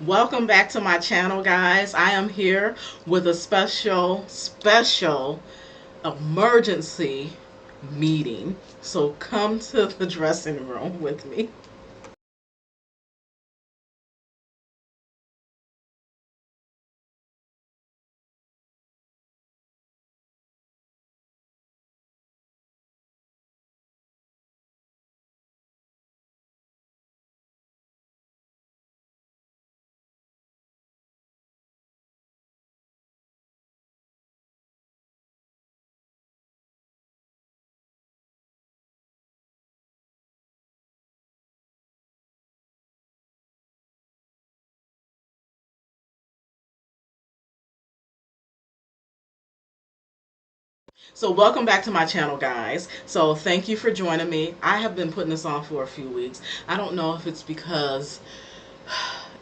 Welcome back to my channel, guys. I am here with a special emergency meeting. So come to the dressing room with me. So welcome back to my channel, guys. So thank you for joining me. I have been putting this on for a few weeks. I don't know if it's because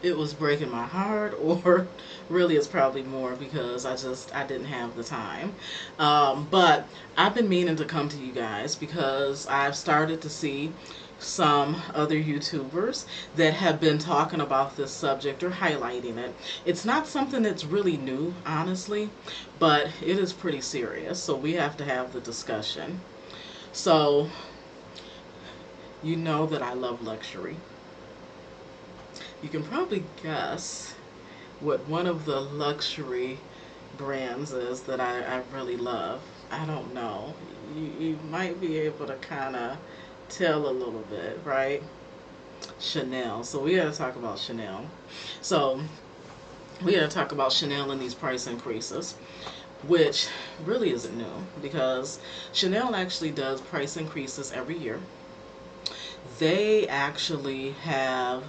it was breaking my heart or really it's probably more because I didn't have the time. But I've been meaning to come to you guys because I've started to see some other YouTubers that have been talking about this subject or highlighting it. It's not something that's really new, honestly, but it is pretty serious, so we have to have the discussion. So you know that I love luxury. You can probably guess what one of the luxury brands is that I really love. I don't know. You might be able to kind of tell a little bit, right? Chanel. So we got to talk about Chanel. So we got to talk about Chanel and these price increases, which really isn't new because Chanel actually does price increases every year. They actually have,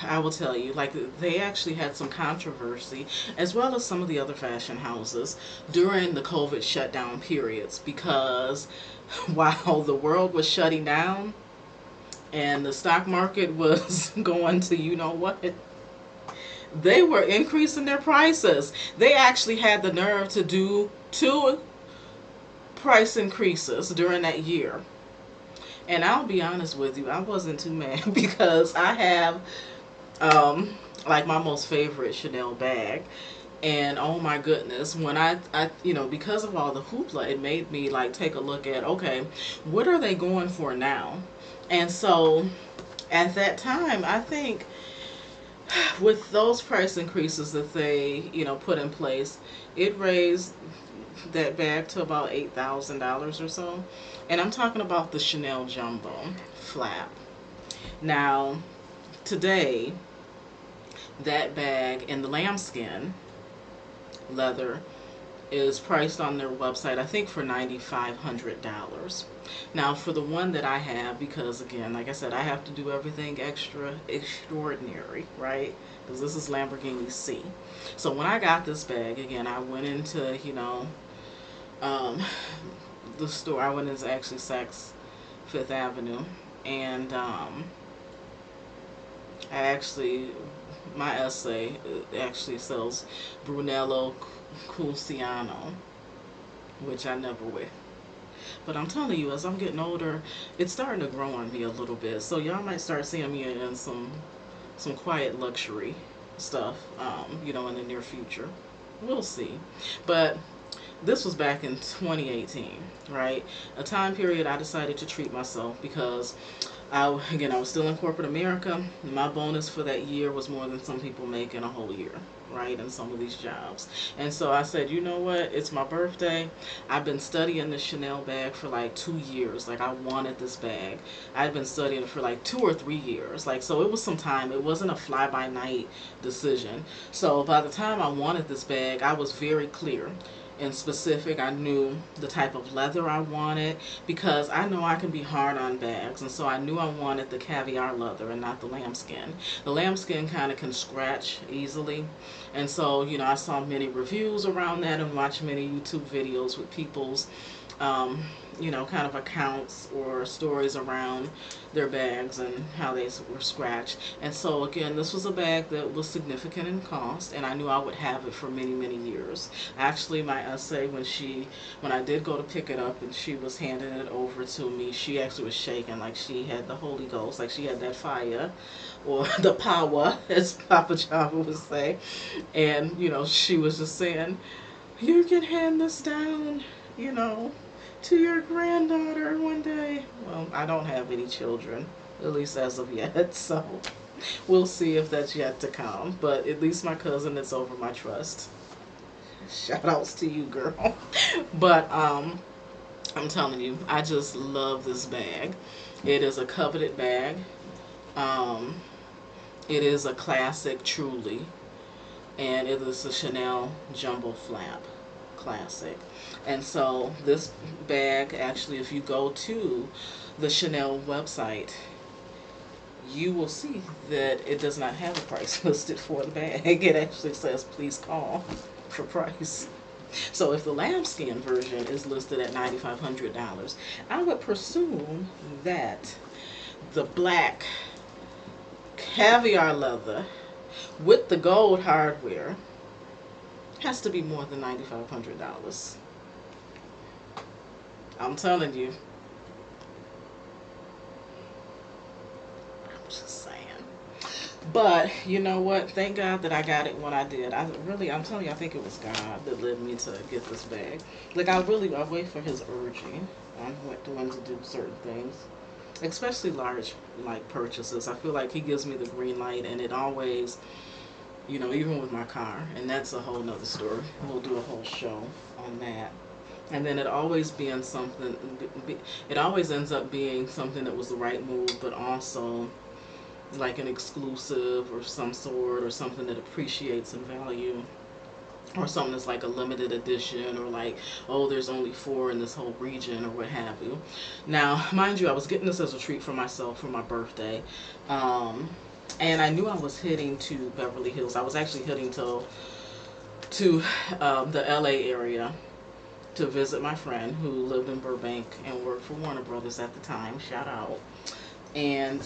I will tell you, like they actually had some controversy, as well as some of the other fashion houses, during the COVID shutdown periods because while the world was shutting down and the stock market was going to you know what, they were increasing their prices. They actually had the nerve to do two price increases during that year. And I'll be honest with you, I wasn't too mad because I have like my most favorite Chanel bag. And oh my goodness, when because of all the hoopla, it made me like take a look at, okay, what are they going for now? And so at that time, I think with those price increases that they, put in place, it raised that bag to about $8,000 or so. And I'm talking about the Chanel Jumbo flap. Now, today, that bag in the lambskin leather is priced on their website, I think, for $9,500. Now, for the one that I have, because again, like I said, I have to do everything extra extraordinary, right? Because this is Lamborghini C. So when I got this bag, again, I went into, um, the store. I went into actually Saks Fifth Avenue, and I actually, my essay actually sells Brunello Cuciano, which I never wear. But I'm telling you, as I'm getting older, it's starting to grow on me a little bit. So y'all might start seeing me in some quiet luxury stuff, in the near future. We'll see. But this was back in 2018, right? A time period I decided to treat myself because I was still in corporate America. My bonus for that year was more than some people make in a whole year, right? In some of these jobs. And so I said, you know what? It's my birthday. I've been studying the Chanel bag for like 2 years. Like I wanted this bag. I'd been studying it for like 2 or 3 years. Like, so it was some time. It wasn't a fly by night decision. So by the time I wanted this bag, I was very clear and specific. I knew the type of leather I wanted because I know I can be hard on bags, and so I knew I wanted the caviar leather and not the lambskin. The lambskin kind of can scratch easily, and so I saw many reviews around that and watched many YouTube videos with people's um, kind of accounts or stories around their bags and how they were scratched. And so again, this was a bag that was significant in cost, and I knew I would have it for many, many years. Actually, my essay, when I did go to pick it up and she was handing it over to me, she actually was shaking like she had the Holy Ghost, like she had that fire or the power, as Papa Java would say. And she was just saying, "You can hand this down, you know, to your granddaughter one day." Well, I don't have any children, at least as of yet, so we'll see if that's yet to come. But at least my cousin is over my trust. Shout outs to you, girl. But I'm telling you, I just love this bag. It is a coveted bag. Um, it is a classic, truly, and it is a Chanel Jumbo Flap classic. And so this bag, actually, if you go to the Chanel website, you will see that it does not have a price listed for the bag. It actually says please call for price. So if the lambskin version is listed at $9,500, I would presume that the black caviar leather with the gold hardware has to be more than $9,500. I'm telling you. I'm just saying. But you know what? Thank God that I got it when I did. I'm telling you, I think it was God that led me to get this bag. Like I wait for His urging on when to do certain things, especially large like purchases. I feel like He gives me the green light, and it always, even with my car, and that's a whole nother story. We'll do a whole show on that. And then it always ends up being something that was the right move, but also like an exclusive or some sort, or something that appreciates in value, or something that's like a limited edition, or like, oh, there's only 4 in this whole region, or what have you. Now, mind you, I was getting this as a treat for myself for my birthday. Um, and I knew I was heading to Beverly Hills. I was actually heading to the LA area to visit my friend who lived in Burbank and worked for Warner Brothers at the time. Shout out. And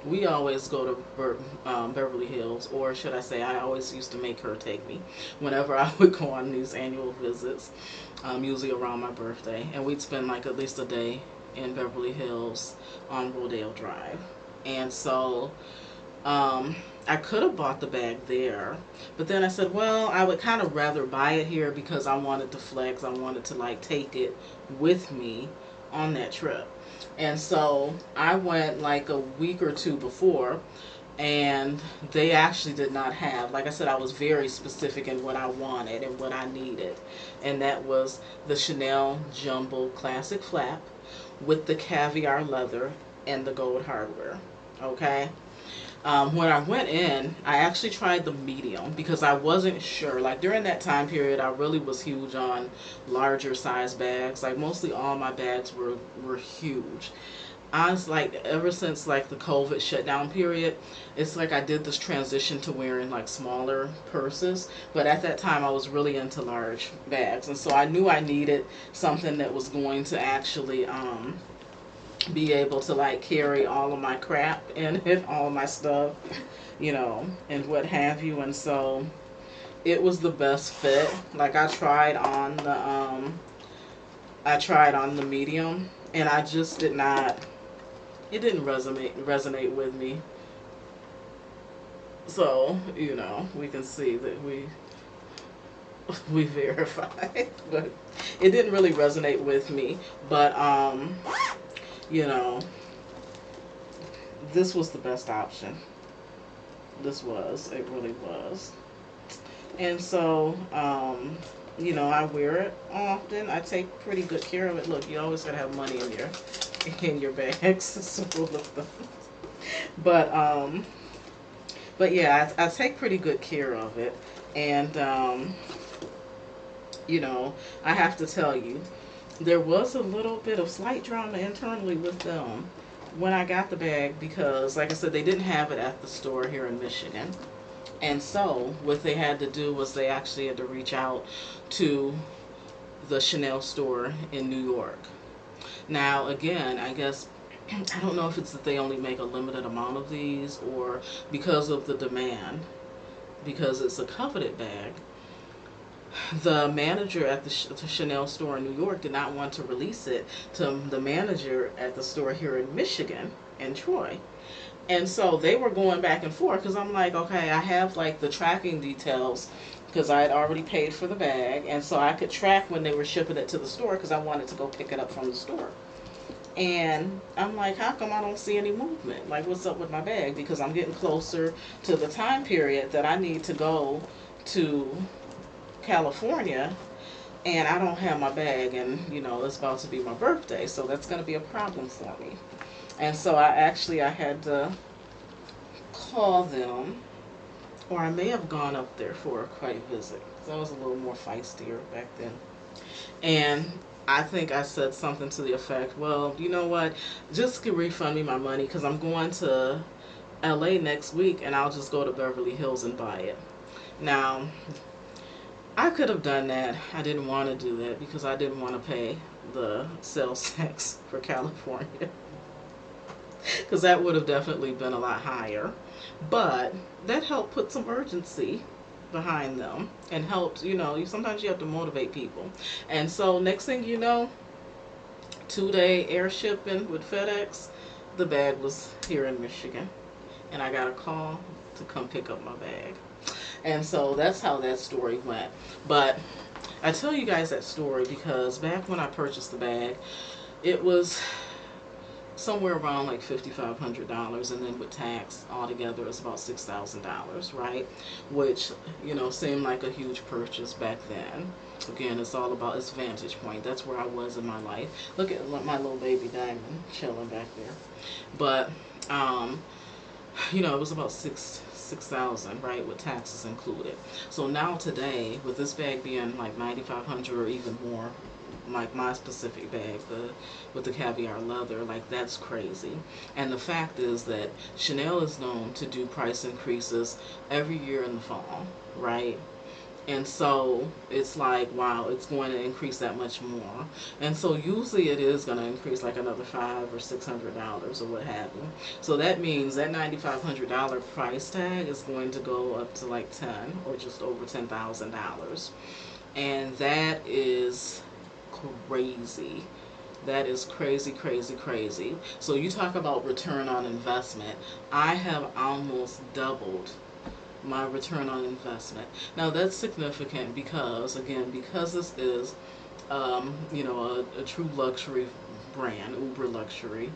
we always go to Beverly Hills, or should I say, I always used to make her take me whenever I would go on these annual visits, usually around my birthday. And we'd spend like at least a day in Beverly Hills on Rodale Drive. And so I could have bought the bag there, but then I said, well, I would kind of rather buy it here because I wanted to flex. I wanted to like take it with me on that trip. And so I went like a week or two before, and they actually did not have, like I said, I was very specific in what I wanted and what I needed. And that was the Chanel Jumbo Classic Flap with the caviar leather and the gold hardware. Okay? When I went in, I actually tried the medium because I wasn't sure. Like during that time period, I really was huge on larger size bags. Like mostly all my bags were huge. I was like, ever since like the COVID shutdown period, it's like I did this transition to wearing like smaller purses. But at that time, I was really into large bags, and so I knew I needed something that was going to actually be able to like carry all of my crap in it, all of my stuff, and what have you. And so it was the best fit. Like I tried on the medium, and I just did not, it didn't resonate with me. So, we can see that we verified, but it didn't really resonate with me. But you know, this was the best option. It really was. And so, I wear it often. I take pretty good care of it. Look, you always gotta have money in your bags. It's a rule of thumb. But yeah, I take pretty good care of it. And I have to tell you, there was a little bit of slight drama internally with them when I got the bag because, like I said, they didn't have it at the store here in Michigan. And so what they had to do was they actually had to reach out to the Chanel store in New York. Now, again, I guess I don't know if it's that they only make a limited amount of these or because of the demand, because it's a coveted bag. The manager at the Chanel store in New York did not want to release it to the manager at the store here in Michigan, in Troy. And so they were going back and forth because I'm like, okay, I have like the tracking details because I had already paid for the bag. And so I could track when they were shipping it to the store because I wanted to go pick it up from the store. And I'm like, how come I don't see any movement? Like, what's up with my bag? Because I'm getting closer to the time period that I need to go to California, and I don't have my bag, and it's about to be my birthday, so that's going to be a problem for me. And so I had to call them, or I may have gone up there for a quiet visit. So I was a little more feistier back then. And I think I said something to the effect, well, you know what? Just refund me my money because I'm going to LA next week and I'll just go to Beverly Hills and buy it. Now, I could have done that. I didn't want to do that because I didn't want to pay the sales tax for California because that would have definitely been a lot higher. But that helped put some urgency behind them and helped, sometimes you have to motivate people. And so next thing you know, 2-day air shipping with FedEx, the bag was here in Michigan. And I got a call to come pick up my bag. And so that's how that story went. But I tell you guys that story because back when I purchased the bag, it was somewhere around like $5,500, and then with tax altogether it's about $6,000, right? Which seemed like a huge purchase back then. Again, it's all about its vantage point. That's where I was in my life. Look at my little baby Diamond chilling back there. But it was about 6,000, right, with taxes included. So now today, with this bag being like 9,500 or even more, like my specific bag, with the caviar leather, like that's crazy. And the fact is that Chanel is known to do price increases every year in the fall, right? And so it's like, wow, it's going to increase that much more. And so usually it is going to increase like another $500 or $600 or what have you. So that means that $9,500 price tag is going to go up to like 10 or just over $10,000. And that is crazy. That is crazy, crazy, crazy. So you talk about return on investment. I have almost doubled my return on investment. Now that's significant because, again, because this is, a true luxury brand, uber luxury.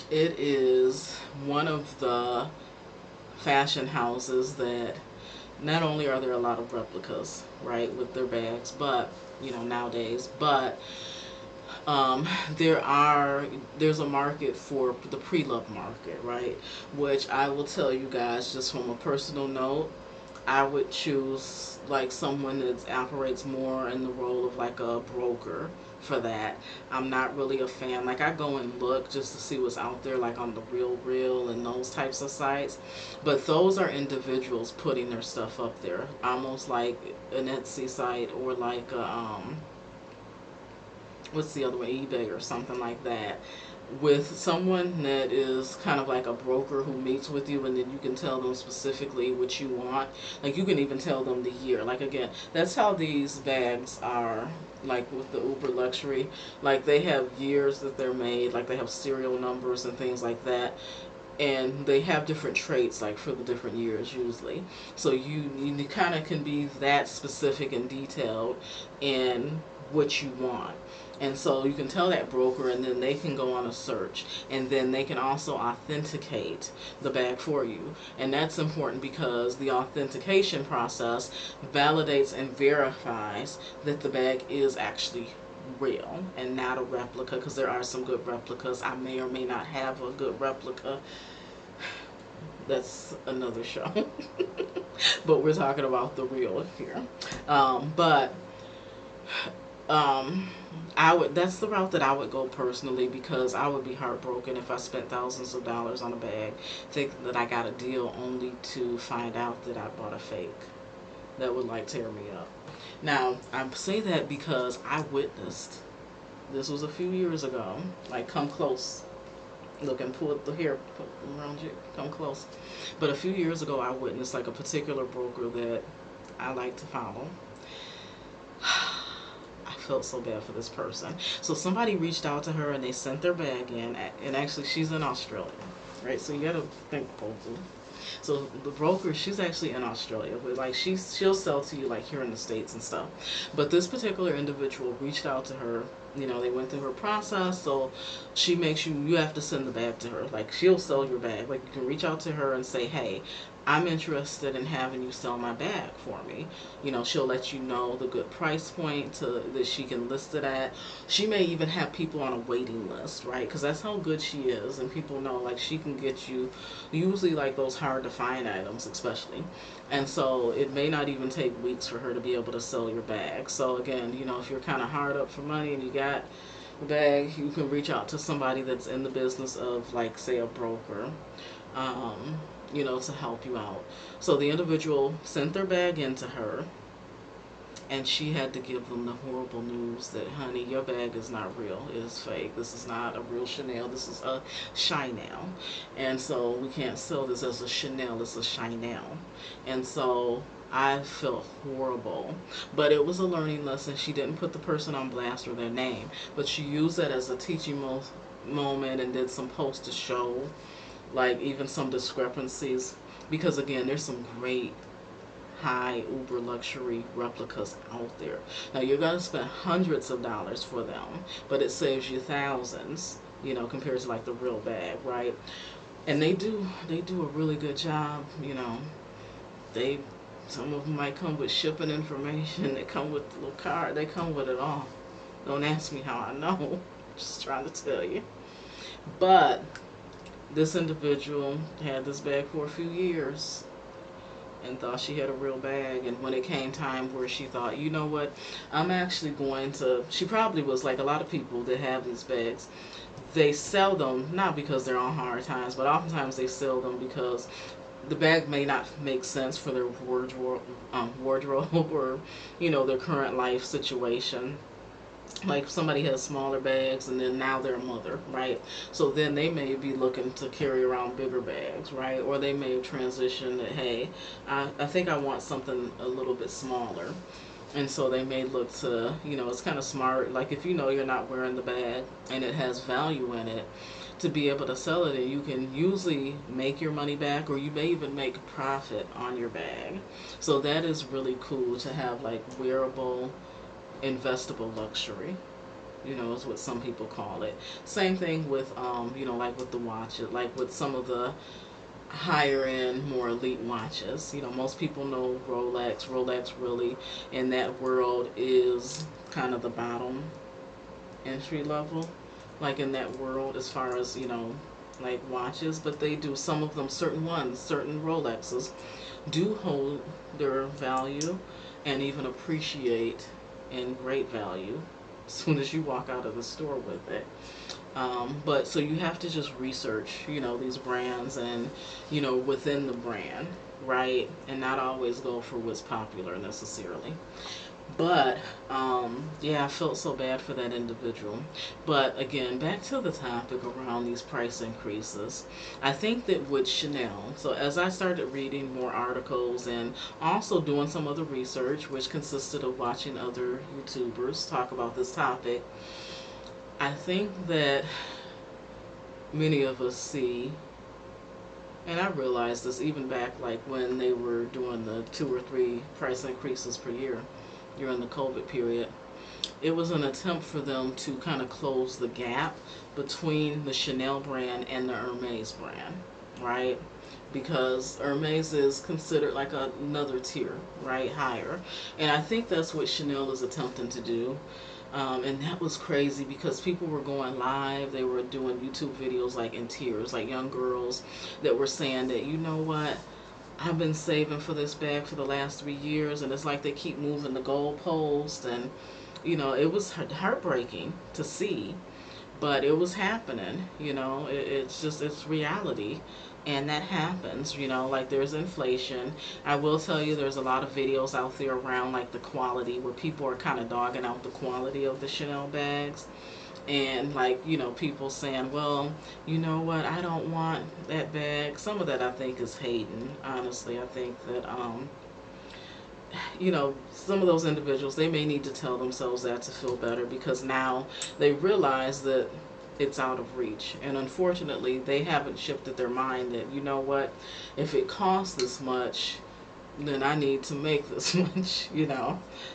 It is one of the fashion houses that not only are there a lot of replicas, right, with their bags, but nowadays, but um, there's a market for the pre-love market, right? Which I will tell you guys just from a personal note, I would choose like someone that operates more in the role of like a broker for that. I'm not really a fan. Like I go and look just to see what's out there, like on the Real Real and those types of sites. But those are individuals putting their stuff up there, almost like an Etsy site or like what's the other one, eBay or something like that, with someone that is kind of like a broker who meets with you, and then you can tell them specifically what you want. Like you can even tell them the year. Like again, that's how these bags are, like with the uber luxury. Like they have years that they're made, like they have serial numbers and things like that, and they have different traits like for the different years usually. So you kind of can be that specific and detailed in what you want. And so you can tell that broker, and then they can go on a search, and then they can also authenticate the bag for you. And that's important because the authentication process validates and verifies that the bag is actually real and not a replica, because there are some good replicas. I may or may not have a good replica. That's another show. But we're talking about the real here. But um, that's the route that I would go personally, because I would be heartbroken if I spent thousands of dollars on a bag thinking that I got a deal only to find out that I bought a fake. that would like tear me up. Now, I say that because I witnessed, this was a few years ago, like come close. Look and pull the hair around you, come close. But a few years ago, I witnessed like a particular broker that I like to follow. I felt so bad for this person. So somebody reached out to her and they sent their bag in, and actually she's in Australia, right? So you gotta think both. So the broker, she's actually in Australia, but like she'll sell to you like here in the States and stuff. But this particular individual reached out to her. You know, they went through her process, so she makes you have to send the bag to her. Like she'll sell your bag. Like you can reach out to her and say, hey, I'm interested in having you sell my bag for me. You know, she'll let you know the good price point that she can list it at. She may even have people on a waiting list, right? Because that's how good she is, and people know like she can get you usually like those hard to find items, especially. And so it may not even take weeks for her to be able to sell your bag. So again, you know, if you're kind of hard up for money and you got a bag, you can reach out to somebody that's in the business of like say a broker, um, you know, to help you out. So the individual sent their bag into her, and she had to give them the horrible news that, honey, your bag is not real. It is fake. This is not a real Chanel. This is a Chanel. And so we can't sell this as a Chanel. It's a Chanel. And so I felt horrible. But it was a learning lesson. She didn't put the person on blast or their name, but she used that as a teaching moment and did some posts to show, like, even some discrepancies. Because, again, there's some great high uber luxury replicas out there. Now you're going to spend hundreds of dollars for them, but it saves you thousands, you know, compared to like the real bag, right? And they do a really good job, you know. They Some of them might come with shipping information, they come with the little card, they come with it all. Don't ask me how I know. Just trying to tell you. But this individual had this bag for a few years and thought she had a real bag. And when it came time where she thought, you know what, I'm actually going to, she probably was like a lot of people that have these bags. They sell them not because they're on hard times, but oftentimes they sell them because the bag may not make sense for their wardrobe or, you know, their current life situation. Like somebody has smaller bags and then now they're a mother, right? So then they may be looking to carry around bigger bags, right? Or they may transition that, hey, I think I want something a little bit smaller. And so they may look to, you know, it's kind of smart. Like if you know you're not wearing the bag and it has value in it, to be able to sell it, and you can usually make your money back, or you may even make a profit on your bag. So that is really cool to have like wearable investable luxury, you know, is what some people call it. Same thing with, you know, like with the watches, like with some of the higher end, more elite watches. You know, most people know Rolex. Rolex really in that world is kind of the bottom entry level, like in that world as far as, you know, like watches. But they do some of them, certain ones, certain Rolexes do hold their value and even appreciate in great value as soon as you walk out of the store with it. But so you have to just research, you know, these brands and, you know, within the brand, right? And not always go for what's popular necessarily. But yeah, I felt so bad for that individual. But again, back to the topic around these price increases. I think that with Chanel, so as I started reading more articles and also doing some other research, which consisted of watching other YouTubers talk about this topic, I think that many of us see, and I realized this even back like when they were doing the 2 or 3 price increases per year during the COVID period. It was an attempt for them to kind of close the gap between the Chanel brand and the Hermes brand, right? Because Hermes is considered like another tier, right? Higher. And I think that's what Chanel is attempting to do. And that was crazy because people were going live. They were doing YouTube videos like in tears, like young girls that were saying that, you know what? I've been saving for this bag for the last 3 years, and it's like they keep moving the goalpost, and you know, it was heartbreaking to see. but it was happening. It's just, it's reality. And that happens, like there's inflation. I will tell you, there's a lot of videos out there around like the quality, where people are kind of dogging out the quality of the Chanel bags. And like, people saying, well, you know what, I don't want that bag. Some of that I think is hating. Honestly, I think that some of those individuals, they may need to tell themselves that to feel better, because now they realize that it's out of reach. And unfortunately, they haven't shifted their mind that, you know what, if it costs this much, then I need to make this much.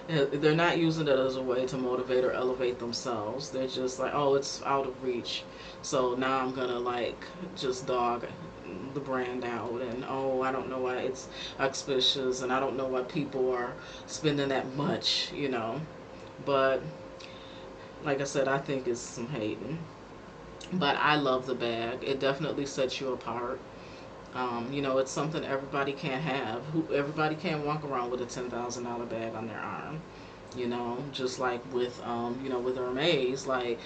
They're not using it as a way to motivate or elevate themselves. They're just like, oh, it's out of reach. So now I'm going to like just dog the brand out, and oh, I don't know why it's auspicious, and I don't know why people are spending that much. But like I said, I think it's some hating. But I love the bag. It definitely sets you apart. It's something everybody can't have. Everybody can't walk around with a $10,000 bag on their arm. Just like with Hermes, like,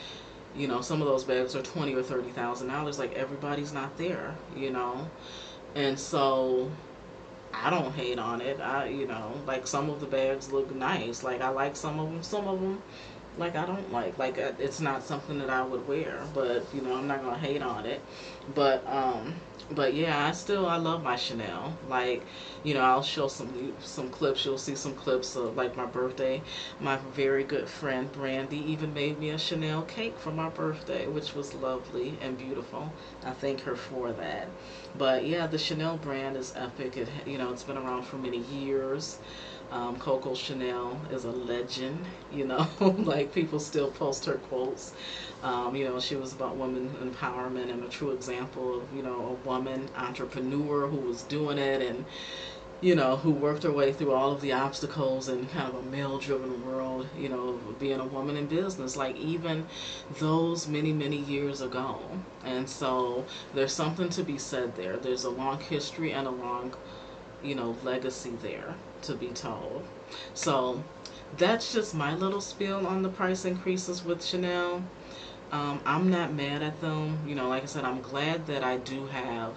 some of those bags are 20 or $30,000. Like, everybody's not there. And so I don't hate on it. Like, some of the bags look nice. Like, I like some of them. Some of them, like, I don't like. Like, it's not something that I would wear. But I'm not gonna hate on it. But yeah, I love my Chanel. Like, I'll show some clips. You'll see some clips of like my birthday. My very good friend Brandy even made me a Chanel cake for my birthday, which was lovely and beautiful. I thank her for that. But yeah, the Chanel brand is epic. It's been around for many years. Coco Chanel is a legend. Like, people still post her quotes. She was about women empowerment, and a true example of, a woman entrepreneur who was doing it, and, who worked her way through all of the obstacles in kind of a male driven world, being a woman in business, like even those many, many years ago. And so there's something to be said there. There's a long history and a long, legacy there to be told. So that's just my little spiel on the price increases with Chanel. I'm not mad at them. Like I said, I'm glad that I do have,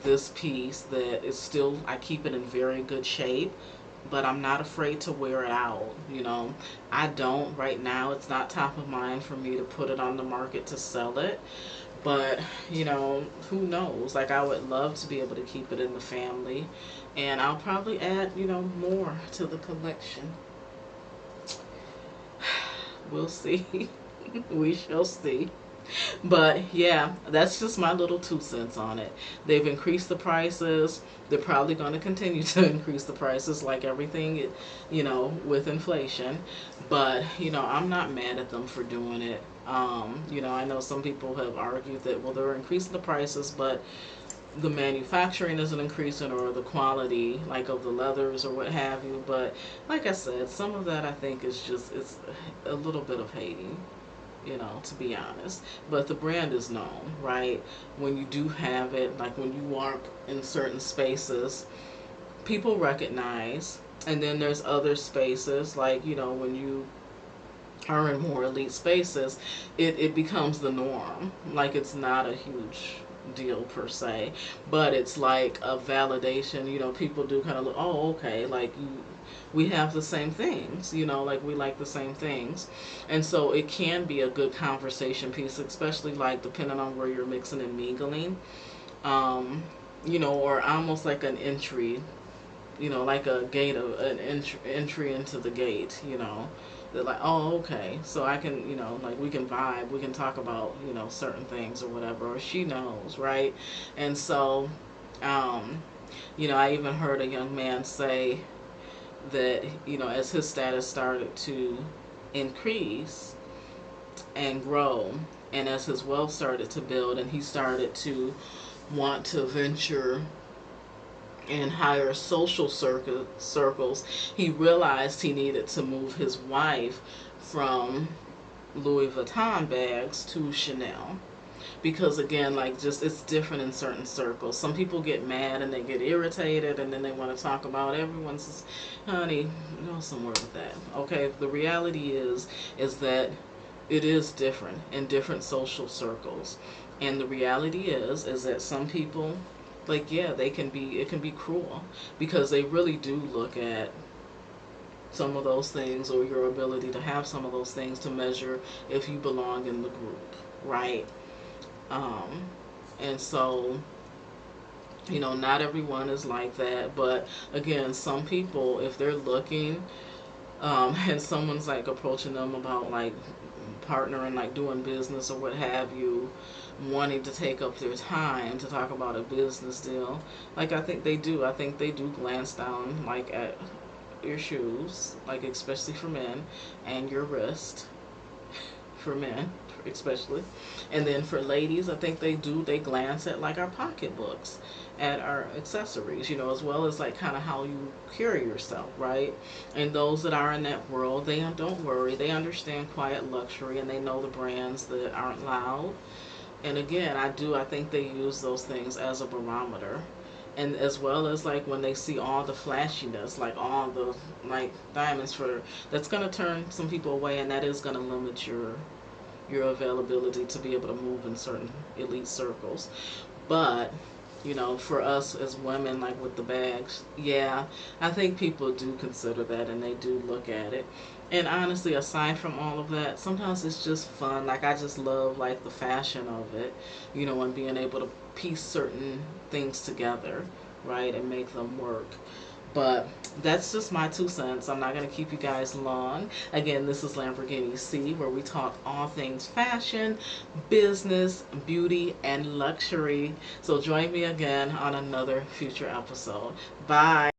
this piece that is still, I keep it in very good shape, but I'm not afraid to wear it out. I don't right now. It's not top of mind for me to put it on the market to sell it. But, who knows? Like, I would love to be able to keep it in the family. And I'll probably add, more to the collection. We'll see. We shall see. But yeah, that's just my little 2 cents on it. They've increased the prices. They're probably going to continue to increase the prices, like everything, with inflation. But, I'm not mad at them for doing it. I know some people have argued that, well, they're increasing the prices, but the manufacturing isn't increasing, or the quality, like, of the leathers or what have you. But like I said, some of that I think is just, it's a little bit of hating, to be honest. But the brand is known, right? When you do have it, like when you walk in certain spaces, people recognize. And then there's other spaces, like, when you are in more elite spaces, it becomes the norm. Like, it's not a huge deal per se, but it's like a validation. People do kind of look, oh, okay, like, we have the same things, like, we like the same things. And so it can be a good conversation piece, especially like depending on where you're mixing and mingling, or almost like an entry, like a gate, of an entry into the gate. They're like, oh, okay, so I can, like, we can vibe, we can talk about, certain things or whatever, or she knows, right? And so, I even heard a young man say that, as his status started to increase and grow, and as his wealth started to build, and he started to want to venture in higher social circles, he realized he needed to move his wife from Louis Vuitton bags to Chanel. Because again, like, just, it's different in certain circles. Some people get mad and they get irritated, and then they want to talk about honey, go somewhere with that. Okay, the reality is that It is different in different social circles. And the reality is that some people, like, yeah, they can be, it can be cruel because they really do look at some of those things, or your ability to have some of those things, to measure if you belong in the group, right? Um, and so, not everyone is like that. But again, some people, if they're looking, and someone's like approaching them about like partnering, like doing business or what have you, wanting to take up their time to talk about a business deal, like I think they do glance down like at your shoes, like especially for men, and your wrist for men especially. And then for ladies, I think they glance at like our pocketbooks, at our accessories, as well as like kind of how you carry yourself, right? And those that are in that world, they don't worry, they understand quiet luxury, and they know the brands that aren't loud. And again, I think they use those things as a barometer. And as well as like when they see all the flashiness, like all the like diamonds, for that's going to turn some people away, and that is going to limit your availability to be able to move in certain elite circles. But for us as women, like with the bags, yeah, I think people do consider that, and they do look at it. And honestly, aside from all of that, sometimes it's just fun. Like, I just love like the fashion of it, and being able to piece certain things together, right, and make them work. But that's just my 2 cents. I'm not going to keep you guys long. Again, this is Lamborghini C, where we talk all things fashion, business, beauty, and luxury. So join me again on another future episode. Bye.